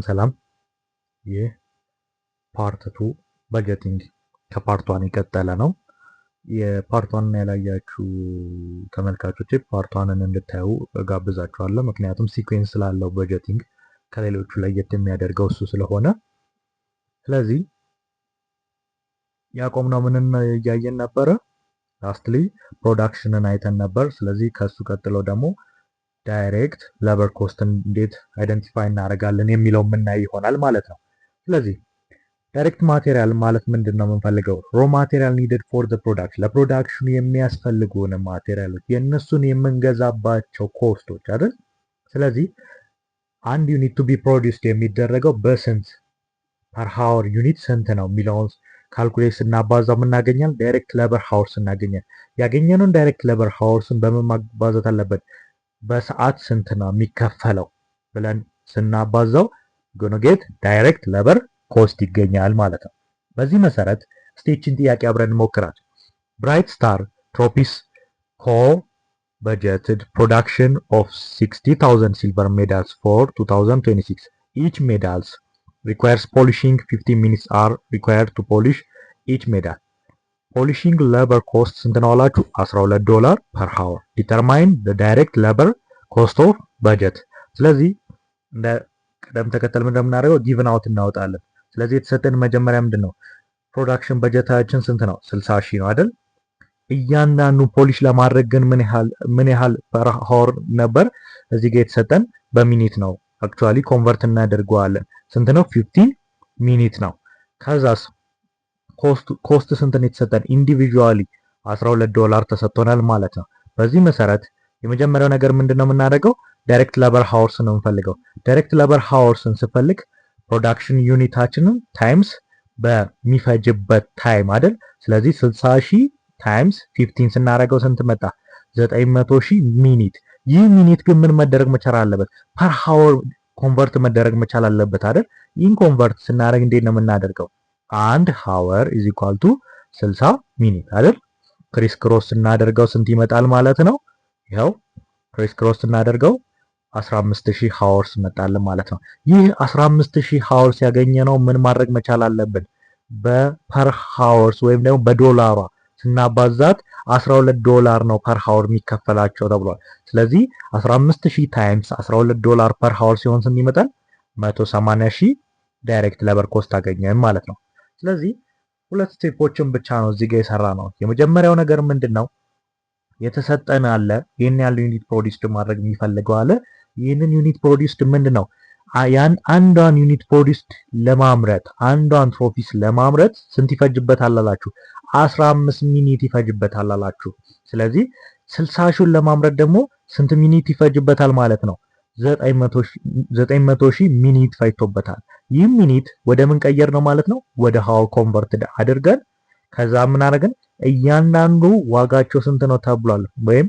ሰላም ይህ ፓርት 2 በጀቲንግ ከፓርት 1 የቀጠለ ነው። የፓርት 1 ያላያችሁ ተመልካቾች ፓርት 1ን እንድታዩ ጋብዛችኋለሁ። ምክንያቱም ሲኩዌንስ ስላለው በጀቲንግ ከሌሎቹ ለየት የሚያደርገው እሱ ስለሆነ። ስለዚህ ያቆምነው ምንን እያየን ነበረ? ላስትሊ ፕሮዳክሽንን አይተን ነበር። ስለዚህ ከሱ ቀጥሎ ደግሞ ዳይሬክት ሌበር ኮስትን እንዴት አይደንቲፋይ እናደርጋለን የሚለው የምናይ ይሆናል ማለት ነው። ስለዚህ ዳይሬክት ማቴሪያል ማለት ምንድን ነው የምንፈልገው? ሮ ማቴሪያል ኒድድ ፎር ዘ ፕሮዳክሽን፣ ለፕሮዳክሽኑ የሚያስፈልጉን ማቴሪያሎች የእነሱን የምንገዛባቸው ኮስቶች አይደል? ስለዚህ አንድ ዩኒት ቱ ቢ ፕሮዲውስድ የሚደረገው በስንት ፐር ሃወር ዩኒት ስንት ነው የሚለውን ካልኩሌት ስናባዛው የምናገኛል ዳይሬክት ሌበር ሃወርስ እናገኛል። ያገኘነውን ዳይሬክት ሌበር ሃወርስን በምን ማባዛት አለበት? በሰዓት ስንት ነው የሚከፈለው ብለን ስናባዛው ጎኖጌት ዳይሬክት ሌበር ኮስት ይገኛል ማለት ነው። በዚህ መሰረት ስቴችን ጥያቄ አብረን እንሞክራል። ብራይት ስታር ትሮፒስ ኮ budgeted production of 60,000 silver medals for 2026. Each medals requires polishing. 15 minutes are required to polish each medal. Polishing labor cost ስንት ነው አላችሁ? $12 per hour. Determine the direct labor cost of budget. ስለዚህ እንደ ቀደም ተከተል ምን እንደምናደርገው ጊቭን አውት እናወጣለን። ስለዚህ የተሰጠን መጀመሪያ ምንድነው ፕሮዳክሽን በጀታችን ስንት ነው? 60,000 ነው አይደል? እያንዳንዱ ፖሊሽ ለማድረግ ግን ምን ያህል ፐር ሃወር ነበር? እዚህ ጋር የተሰጠን በሚኒት ነው። አክቹአሊ ኮንቨርት እናደርገዋለን። ስንት ነው? 15 ሚኒት ነው። ከዛስ ኮስት ስንት ነው የተሰጠን? ኢንዲቪጁዋሊ $12 ተሰጥቶናል ማለት ነው። በዚህ መሰረት የመጀመሪያው ነገር ምንድነው የምናደርገው? ዳይሬክት ሌበር ሃወርስ ነው የምንፈልገው። ዳይሬክት ሌበር ሃወርስን ስፈልግ ፕሮዳክሽን ዩኒታችንን ታይምስ በሚፈጅበት ታይም አይደል? ስለዚህ 60,000 ታይምስ 15 ስናደርገው ስንት መጣ? 900,000 ሚኒት። ይህ ሚኒት ግን ምን መደረግ መቻል አለበት? ፐር ሃወር ኮንቨርት መደረግ መቻል አለበት አይደል? ይህን ኮንቨርት ስናደርግ እንዴት ነው የምናደርገው? አንድ ሃወር ኢዝ ኢኳል ቱ 60 ሚኒት አይደል? ክሪስ ክሮስ ስናደርገው ስንት ይመጣል ማለት ነው? ይኸው ክሪስ ክሮስ ስናደርገው 15,000 ሃወርስ መጣልን ማለት ነው። ይህ 15,000 ሃወርስ ያገኘነው ምን ማድረግ መቻል አለብን? በፐር ሃወርስ ወይም ደግሞ በዶላሯ ስናባዛት $12 ነው ፐር ሃወር የሚከፈላቸው ተብሏል። ስለዚህ 15,000 ታይምስ $12 ፐር ሃወር ሲሆን ስንት ይመጣል? 180,000 ዳይሬክት ሌበር ኮስት አገኘን ማለት ነው። ስለዚህ ሁለት ስቴፖችን ብቻ ነው እዚህ ጋር የሰራ ነው። የመጀመሪያው ነገር ምንድነው? የተሰጠን አለ ይሄን ያህል ዩኒት ፕሮዲውስድ ማድረግ የሚፈልገው አለ። ይህንን ዩኒት ፕሮዲውስድ ምንድነው ያን አንዷን ዩኒት ፕሮዲውስድ ለማምረት አንዷን ትሮፊስ ለማምረት ስንት ይፈጅበታል አላችሁ? 15 ሚኒት ይፈጅበታል አላችሁ። ስለዚህ 60,000 ለማምረት ደግሞ ስንት ሚኒት ይፈጅበታል ማለት ነው? 900,000 ሚኒት ፈጅቶበታል። ይህ ሚኒት ወደ ምን ቀየር ነው ማለት ነው? ወደ ሃወር ኮንቨርትድ አድርገን ከዛ ምን አደረግን? እያንዳንዱ ዋጋቸው ስንት ነው ተብሏል፣ ወይም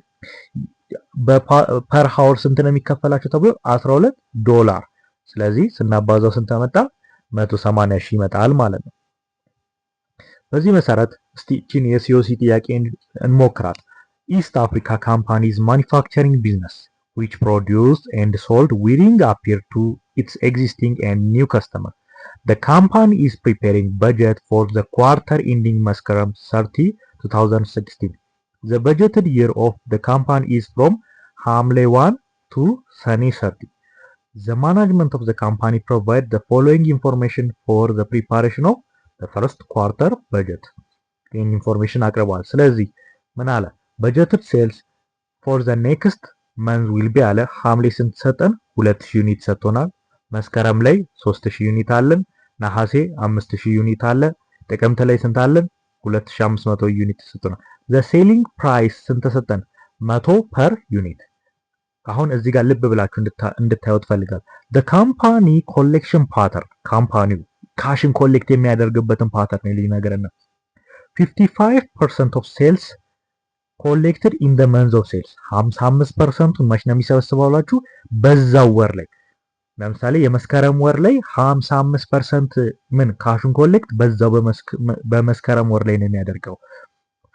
በፐር ሃወር ስንት ነው የሚከፈላቸው ተብሎ $12። ስለዚህ ስናባዛው ስንት መጣ? 180,000 ይመጣል ማለት ነው። በዚህ መሰረት እስቲ እቺን የሲኦሲ ጥያቄ እንሞክራት። ኢስት አፍሪካ ካምፓኒዝ ማኒፋክቸሪንግ ቢዝነስ which produced and sold wearing appear to its existing and new customer. The company is preparing budget for the quarter ending Mascaram 30, 2016. The budgeted year of the company is from Hamle 1 to Sunny 30. The management of the company provide the following information for the preparation of the first quarter budget. ይህን ኢንፎርሜሽን አቅርበዋል። ስለዚህ ምን አለ? budgeted sales for the next month will be አለ። ሐምሌ ስንት ሰጠን? 2,000 ዩኒት ሰጥቶናል። መስከረም ላይ 3,000 ዩኒት አለን። ነሐሴ 5,000 ዩኒት አለ። ጥቅምት ላይ ስንት አለን? 2,500 ዩኒት ሰጥቶናል። the selling price ስንት ሰጠን? 100 ፐር ዩኒት። አሁን እዚህ ጋር ልብ ብላችሁ እንድታዩት ፈልጋለሁ። the company collection pattern ካምፓኒው ካሽን ኮሌክት የሚያደርግበትን ፓተርን ሊነግረን ነው። 55% of sales collected in the month of sales 55%ን መች ነው የሚሰበስበው አላችሁ? በዛው ወር ላይ ለምሳሌ የመስከረም ወር ላይ 55% ምን ካሽን ኮሌክት በዛው በመስከረም ወር ላይ ነው የሚያደርገው።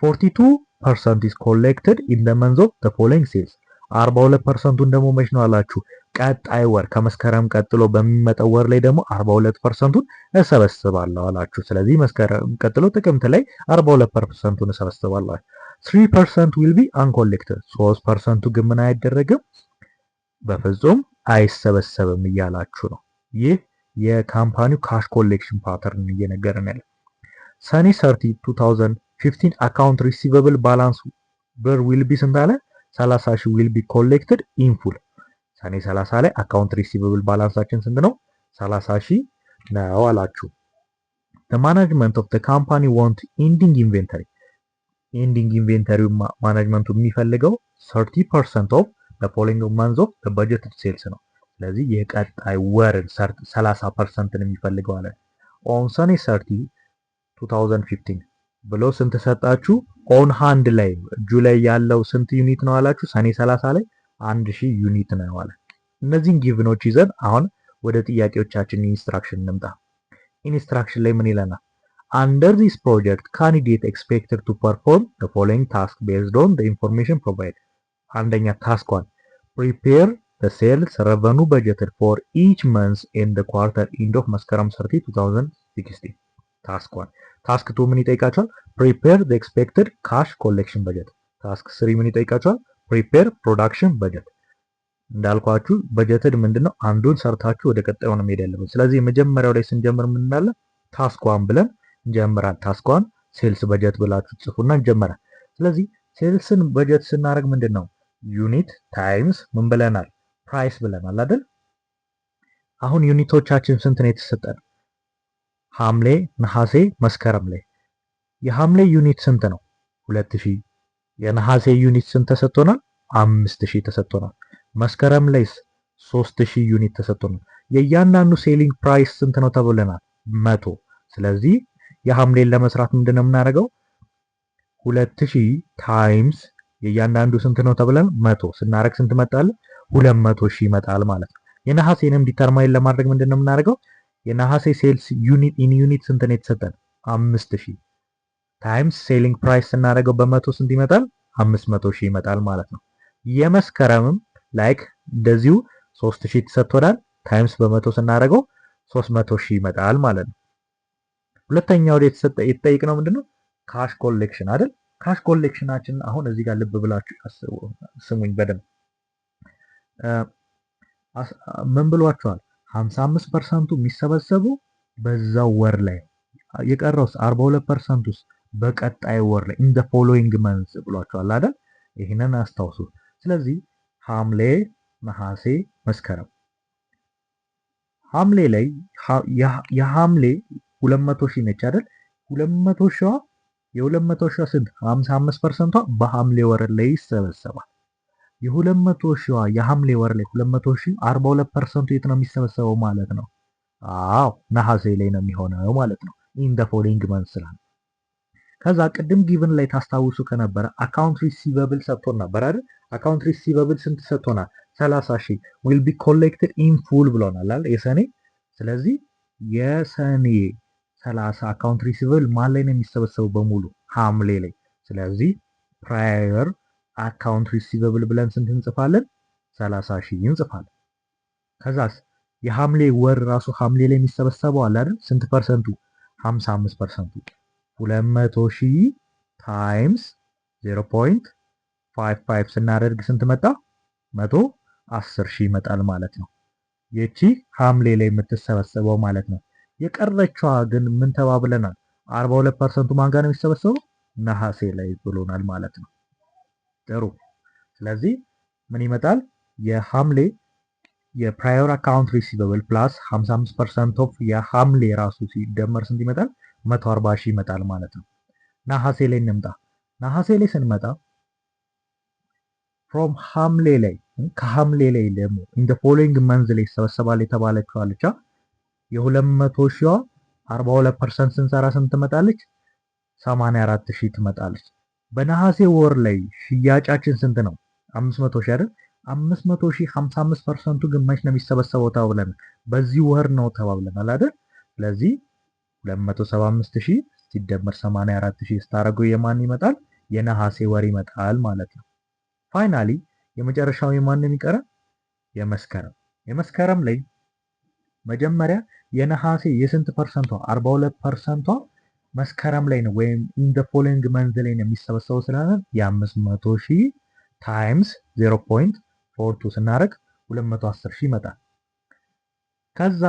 42% is collected in the month of the following sales 42%ን ደግሞ መች ነው አላችሁ? ቀጣይ ወር ከመስከረም ቀጥሎ በሚመጣው ወር ላይ ደግሞ 42%ቱን እሰበስባለሁ አላችሁ። ስለዚህ መስከረም ቀጥሎ ጥቅምት ላይ 42%ቱን እሰበስባለሁ። 3% will be uncollected 3%ቱ ግን ምን አይደረግም በፍጹም አይሰበሰብም እያላችሁ ነው። ይህ የካምፓኒው ካሽ ኮሌክሽን ፓተርን እየነገረን ያለ። ሰኔ 30 2015 አካውንት ሪሲቨብል ባላንስ ብር ዊል ቢ ስንት አለ? 30 ሺህ ዊል ቢ ኮሌክትድ ኢን ፉል። ሰኔ 30 ላይ አካውንት ሪሲቨብል ባላንሳችን ስንት ነው? 30 ሺህ ነው አላችሁ። the management of the company want ending inventory ending inventory ማኔጅመንቱ የሚፈልገው 30% of the following months of the budgeted sales ነው። ስለዚህ የቀጣይ ወርን 30% የሚፈልገው አለ። on ሰኔ 30 2015 ብሎ ስንት ሰጣችሁ? ኦን ሃንድ ላይ እጁ ላይ ያለው ስንት ዩኒት ነው አላችሁ? ሰኔ 30 ላይ 1000 ዩኒት ነው አለ። እነዚህን ጊቭኖች ይዘን አሁን ወደ ጥያቄዎቻችን ኢንስትራክሽን እንምጣ። ኢንስትራክሽን ላይ ምን ይለናል? under this project candidate expected to perform the following task based on the information provided. አንደኛ ታስክ 1 prepare the sales revenue budgeted for each month in the quarter end of መስከረም 30 2016 ታስክ 1 ታስክ 2 ምን ይጠይቃቸዋል? prepare the expected cash collection budget ታስክ 3 ምን ይጠይቃቸዋል? prepare production budget እንዳልኳችሁ በጀትድ ምንድነው አንዱን ሰርታችሁ ወደ ቀጣዩ ነው መሄድ ያለበት። ስለዚህ የመጀመሪያው ላይ ስንጀምር ምን እናለ? ታስክ 1 ብለን እንጀምራለን። ታስክ 1 ሴልስ በጀት ብላችሁ ጽፉና እንጀምራለን። ስለዚህ ሴልስን በጀት ስናደርግ ምንድነው ዩኒት ታይምስ ምን ብለናል? ፕራይስ ብለናል አይደል? አሁን ዩኒቶቻችን ስንት ነው የተሰጠን? ሐምሌ፣ ነሐሴ፣ መስከረም ላይ የሐምሌ ዩኒት ስንት ነው? 2000። የነሐሴ ዩኒት ስንት ተሰጥቶናል? 5000 ተሰጥቶናል። መስከረም ላይስ 3000 ዩኒት ተሰጥቶናል። የእያንዳንዱ ሴሊንግ ፕራይስ ስንት ነው ተብለናል? 100። ስለዚህ የሐምሌን ለመስራት ምንድነው የምናደርገው? 2000 ታይምስ የእያንዳንዱ ስንት ነው ተብለን 100 ስናደርግ ስንት መጣል? 200,000 ይመጣል ማለት ነው። የነሐሴንም ዲተርማይን ለማድረግ ምንድነው የምናደርገው? የነሐሴ ሴልስ ዩኒት ኢን ዩኒት ስንት ነው የተሰጠን? 5000 ታይምስ ሴሊንግ ፕራይስ ስናደርገው በ100 ስንት ይመጣል? 500,000 ይመጣል ማለት ነው። የመስከረምም ላይክ እንደዚሁ 3000 ተሰጥቶናል ታይምስ በ100 ስናደርገው 300,000 ይመጣል ማለት ነው። ሁለተኛው ላይ የተጠየቅነው ምንድነው? ካሽ ኮሌክሽን አይደል? ካሽ ኮሌክሽናችን አሁን እዚህ ጋር ልብ ብላችሁ ስሙኝ በደንብ ምን ብሏቸዋል? 55%ቱ የሚሰበሰቡ በዛው ወር ላይ የቀረውስ 42% ውስጥ በቀጣይ ወር ላይ in the following months ብሏቸዋል አይደል? ይሄንን አስታውሱ። ስለዚህ ሐምሌ፣ ነሐሴ፣ መስከረም ሐምሌ ላይ የሐምሌ 200,000 ነች አይደል? 200,000 የ200,000 ስንት 55%ቷ በሐምሌ ወር ላይ ይሰበሰባል። የ200,000 የሐምሌ ወር ላይ 200,000 42% የት ነው የሚሰበሰበው ማለት ነው? አዎ ነሐሴ ላይ ነው የሚሆነው ማለት ነው። in the following months ስላል ከዛ ቅድም ጊቭን ላይ ታስታውሱ ከነበረ አካውንት ሪሲቨብል ሰጥቶን ነበር አይደል? አካውንት ሪሲቨብል ስንት ሰጥቶናል? 30,000 will be collected in full ብሎናል አይደል? የሰኔ ስለዚህ የሰኔ 30 አካውንት ሪሲቨብል ማን ላይ ነው የሚሰበሰበው? በሙሉ ሐምሌ ላይ። ስለዚህ ፕራየር አካውንት ሪሲቨብል ብለን ስንት እንጽፋለን? 30,000 እንጽፋለን። ከዛስ የሐምሌ ወር ራሱ ሐምሌ ላይ የሚሰበሰበው አለ አይደል? ስንት ፐርሰንቱ? 55%። 200,000 ታይምስ 0.55 ስናደርግ ስንት መጣ? 110,000 ይመጣል ማለት ነው። የቺ ሐምሌ ላይ የምትሰበሰበው ማለት ነው። የቀረችዋ ግን ምን ተባብለናል? 42%ቱ ማን ጋር ነው የሚሰበሰበው? ነሐሴ ላይ ብሎናል ማለት ነው። ጥሩ። ስለዚህ ምን ይመጣል? የሐምሌ የፕራየር አካውንት ሪሲቨብል ፕላስ 55% ኦፍ የሐምሌ ራሱ ሲደመር ስንት ይመጣል? 140,000 ይመጣል ማለት ነው። ነሐሴ ላይ እንምጣ። ነሐሴ ላይ ስንመጣ ፍሮም ሐምሌ ላይ ከሐምሌ ላይ ደግሞ in the following month ላይ ይሰበሰባል የተባለችው አለቻ የ200,000 42% ስንሰራ ስንት ትመጣለች? 84,000 ትመጣለች። በነሐሴ ወር ላይ ሽያጫችን ስንት ነው? 500,000 አይደል? 500,000 55%ቱ ግማሽ ነው የሚሰበሰበው ተባብለን በዚህ ወር ነው ተባብለናል አይደል? ስለዚህ 275,000 ሲደመር 84,000 ስታረጉ የማን ይመጣል? የነሐሴ ወር ይመጣል ማለት ነው። ፋይናሊ የመጨረሻው የማን ነው የሚቀረን? የመስከረም። የመስከረም ላይ መጀመሪያ የነሐሴ የስንት ፐርሰንቷ 42%ቷ መስከረም ላይ ነው ወይም ኢን ዘ ፎሎዊንግ መንዝ ላይ ነው የሚሰበሰበው ስላለን የ500 ሺህ ታይምስ 0.42 ስናደርግ 210 ሺህ ይመጣል። ከዛ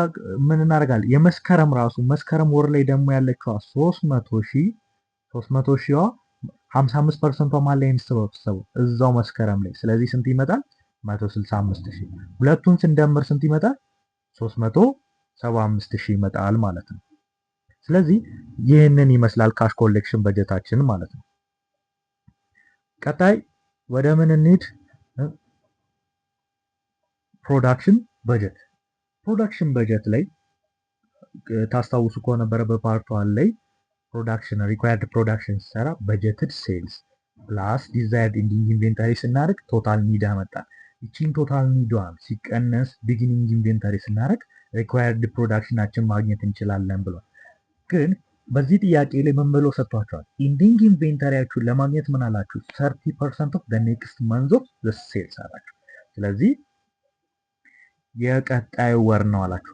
ምን እናደርጋለን? የመስከረም ራሱ መስከረም ወር ላይ ደግሞ ያለችዋ 300 ሺህዋ 55%ቷ ማን ላይ የሚሰበሰበው? እዛው መስከረም ላይ። ስለዚህ ስንት ይመጣል? 165 ሺህ። ሁለቱን ስንደምር ስንት ይመጣል? 375 ሺህ ይመጣል ማለት ነው። ስለዚህ ይህንን ይመስላል ካሽ ኮሌክሽን በጀታችን ማለት ነው። ቀጣይ ወደ ምን እንሂድ? ፕሮዳክሽን በጀት። ፕሮዳክሽን በጀት ላይ ታስታውሱ ከነበረ በፓርት 1 ላይ ፕሮዳክሽን ሪኳየርድ ፕሮዳክሽን ሲሰራ በጀትድ ሴልስ ፕላስ ዲዛይርድ ኢንዲንግ ኢንቬንተሪ ስናደርግ ቶታል ኒድ ያመጣል። ይቺን ቶታል ኒዷን ሲቀነስ ቢጊኒንግ ኢንቬንተሪ ስናደርግ ሪኳየርድ ፕሮዳክሽናችን ማግኘት እንችላለን ብሏል። ግን በዚህ ጥያቄ ላይ ምን ብሎ ሰጥቷቸዋል? ኢንዲንግ ኢንቬንተሪያችሁን ለማግኘት ምን አላችሁ? 30% ኦፍ ዘ ኔክስት መንዝ ኦፍ ዘ ሴልስ አላችሁ። ስለዚህ የቀጣዩ ወር ነው አላችሁ።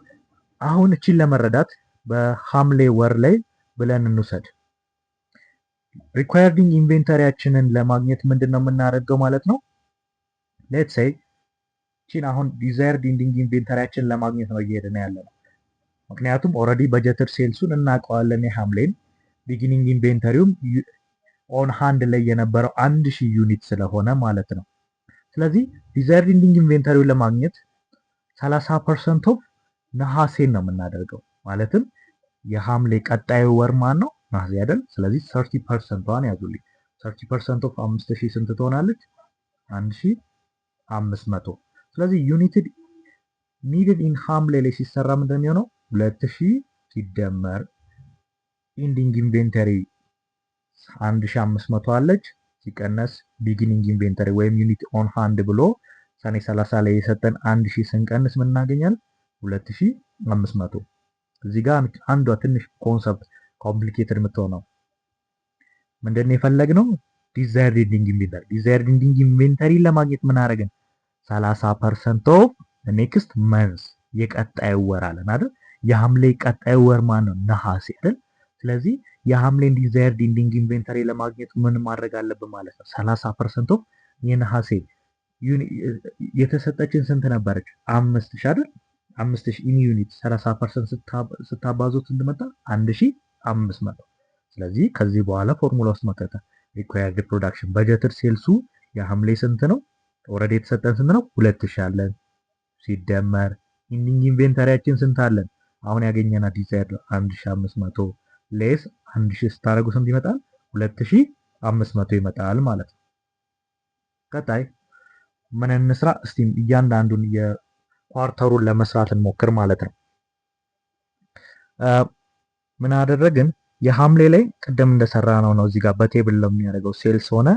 አሁን እቺን ለመረዳት በሐምሌ ወር ላይ ብለን እንውሰድ። ሪኳየርዲንግ ኢንቬንተሪያችንን ለማግኘት ምንድነው የምናደርገው ማለት ነው? ሌትስ ሴይ እቺን አሁን ዲዛይርድ ኢንዲንግ ኢንቬንተሪያችንን ለማግኘት ነው እየሄድን ያለ ነው። ምክንያቱም ኦልሬዲ በጀትድ ሴልሱን እናውቀዋለን የሐምሌን። ቢጊኒንግ ኢንቬንተሪውም ኦን ሃንድ ላይ የነበረው 1000 ዩኒት ስለሆነ ማለት ነው። ስለዚህ ዲዛይርድ ኢንዲንግ ኢንቬንተሪውን ለማግኘት 30% ኦፍ ነሐሴን ነው የምናደርገው። ማለትም የሐምሌ ቀጣዩ ወር ማን ነው? ነሐሴ አይደል? ስለዚህ 30%ዋን ያዙልኝ። 30% ኦፍ 5000 ስንት ትሆናለች? 1500። ስለዚህ ዩኒትድ ኒድድ ኢን ሐምሌ ላይ ሲሰራ ምንድን ነው የሚሆነው? 2000 ሲደመር ኢንዲንግ ኢንቬንተሪ 1500 አለች ሲቀነስ ቢጊኒንግ ኢንቬንተሪ ወይም ዩኒት ኦን ሃንድ ብሎ ሰኔ 30 ላይ የሰጠን 1000 ስንቀንስ ምን እናገኛለን? 2500። እዚህ ጋር አንዷ ትንሽ ኮንሰፕት ኮምፕሊኬትድ የምትሆነው ምንድነው የፈለግነው? ዲዛይርድ ኢንዲንግ ኢንቬንተሪ። ዲዛይርድ ኢንዲንግ ኢንቬንተሪ ለማግኘት ምን አደረግን? 30% ኦፍ ኔክስት መንዝ የቀጣዩ ወር አለን አይደል? የሐምሌ ቀጣዩ ወር ማን ነው? ነሐሴ አይደል? ስለዚህ የሐምሌን ዲዛይርድ ኢንዲንግ ኢንቬንተሪ ለማግኘት ምን ማድረግ አለብን ማለት ነው? 30% ኦፍ የነሐሴ የተሰጠችን ስንት ነበረች? 5000 አይደል? 5000 ኢን ዩኒት 30% ስታባዙት ስንት መጣ? 1500። ስለዚህ ከዚህ በኋላ ፎርሙላ ውስጥ መከተ ሪኳየርድ ፕሮዳክሽን በጀትድ ሴልሱ የሐምሌ ስንት ነው? ኦልሬዲ የተሰጠን ስንት ነው? 2000 አለን ሲደመር ኢንዲንግ ኢንቬንተሪያችን ስንት አለን? አሁን ያገኘና ዲዛይርድ 1500 ሌስ 1000 ስታደርጉ ስንት ይመጣል? 2500 ይመጣል ማለት ነው። ቀጣይ ምን እንስራ እስቲ? እያንዳንዱን የኳርተሩን ለመስራት እንሞክር ማለት ነው። ምን አደረግን? የሐምሌ ላይ ቅድም እንደሰራ ነው እዚህ ጋር በቴብል ነው የሚያደርገው ሴልስ ሆነ።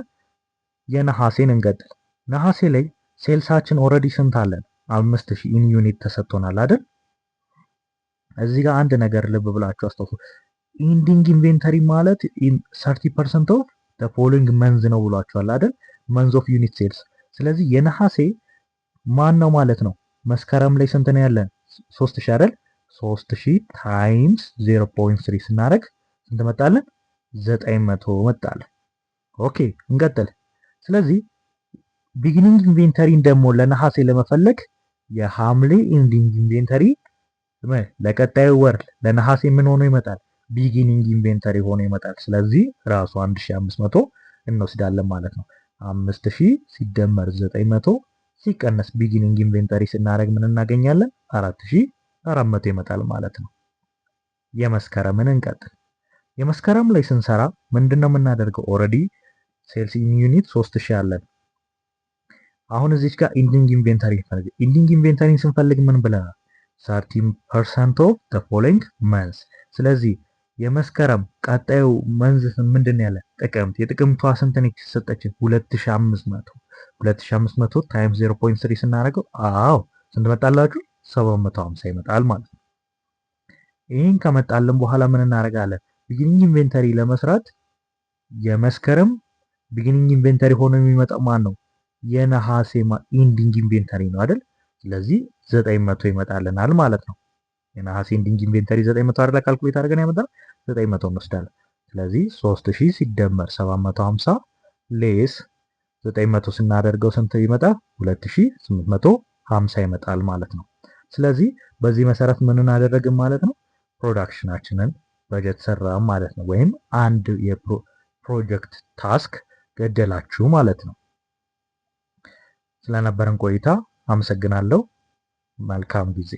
የነሐሴን እንቀጥል። ነሐሴ ላይ ሴልሳችን ኦልሬዲ ስንት አለን? 5000 ኢን ዩኒት ተሰጥቶናል አይደል? እዚህ ጋር አንድ ነገር ልብ ብላችሁ አስተውሉ። ኢንዲንግ ኢንቬንተሪ ማለት 30% ኦፍ ዘ ፎሎዊንግ መንዝ ነው ብሏችኋል አይደል? መንዝ ኦፍ ዩኒት ሴልስ። ስለዚህ የነሐሴ ማን ነው ማለት ነው? መስከረም ላይ ስንት ነው ያለን? 3000 አይደል? 3000 ታይምስ 0.3 ስናደርግ ስንት መጣለን? 900 መጣለን። ኦኬ እንቀጥል። ስለዚህ ቢጊኒንግ ኢንቬንተሪን ደግሞ ለነሐሴ ለመፈለግ የሐምሌ ኢንዲንግ ኢንቬንተሪ ለቀጣዩ ወር ለነሐሴ ምን ሆኖ ይመጣል? ቢጊኒንግ ኢንቬንተሪ ሆኖ ይመጣል። ስለዚህ ራሱ 1500 እንወስዳለን ማለት ነው። 5000 ሲደመር 900 ሲቀነስ ቢጊኒንግ ኢንቬንተሪ ስናደርግ ምን እናገኛለን? 4400 ይመጣል ማለት ነው። የመስከረምን እንቀጥል። የመስከረም ላይ ስንሰራ ምንድነው የምናደርገው? ኦልሬዲ ሴልስ ኢን ዩኒት 3000 አለን። አሁን እዚች ጋር ኢንዲንግ ኢንቬንተሪ እንፈልግ። ኢንዲንግ ኢንቬንተሪን ስንፈልግ ምን ብለናል? 30% ኦፍ ዘ ፎሎዊንግ መንዝ። ስለዚህ የመስከረም ቀጣዩ መንዝ ምንድን ያለ? ጥቅምት። የጥቅምቷ ስንት ነች የተሰጠችን? 2500 2500 ታይምስ 0.3 ስናደርገው አዎ ስንት መጣላችሁ? 750 ይመጣል ማለት ነው። ይህን ከመጣልን በኋላ ምን እናደርጋለን? ቢጊኒንግ ኢንቬንተሪ ለመስራት የመስከረም ቢጊኒንግ ኢንቬንተሪ ሆኖ የሚመጣው ማን ነው? የነሐሴ ኢንዲንግ ኢንቬንተሪ ነው አይደል? ስለዚህ 900 ይመጣልናል ማለት ነው። የነሐሴ ኢንዲንግ ኢንቬንተሪ 900 አይደለ ካልኩሌት አድርገን ያመጣል 900 እንወስዳለን። ስለዚህ 3000 ሲደመር 750 ሌስ 900 ስናደርገው ስንት ይመጣል? 2850 ይመጣል ማለት ነው። ስለዚህ በዚህ መሰረት ምን አደረግን ማለት ነው? ፕሮዳክሽናችንን በጀት ሰራን ማለት ነው። ወይም አንድ የፕሮጀክት ታስክ ገደላችሁ ማለት ነው። ስለነበረን ቆይታ አመሰግናለሁ። መልካም ጊዜ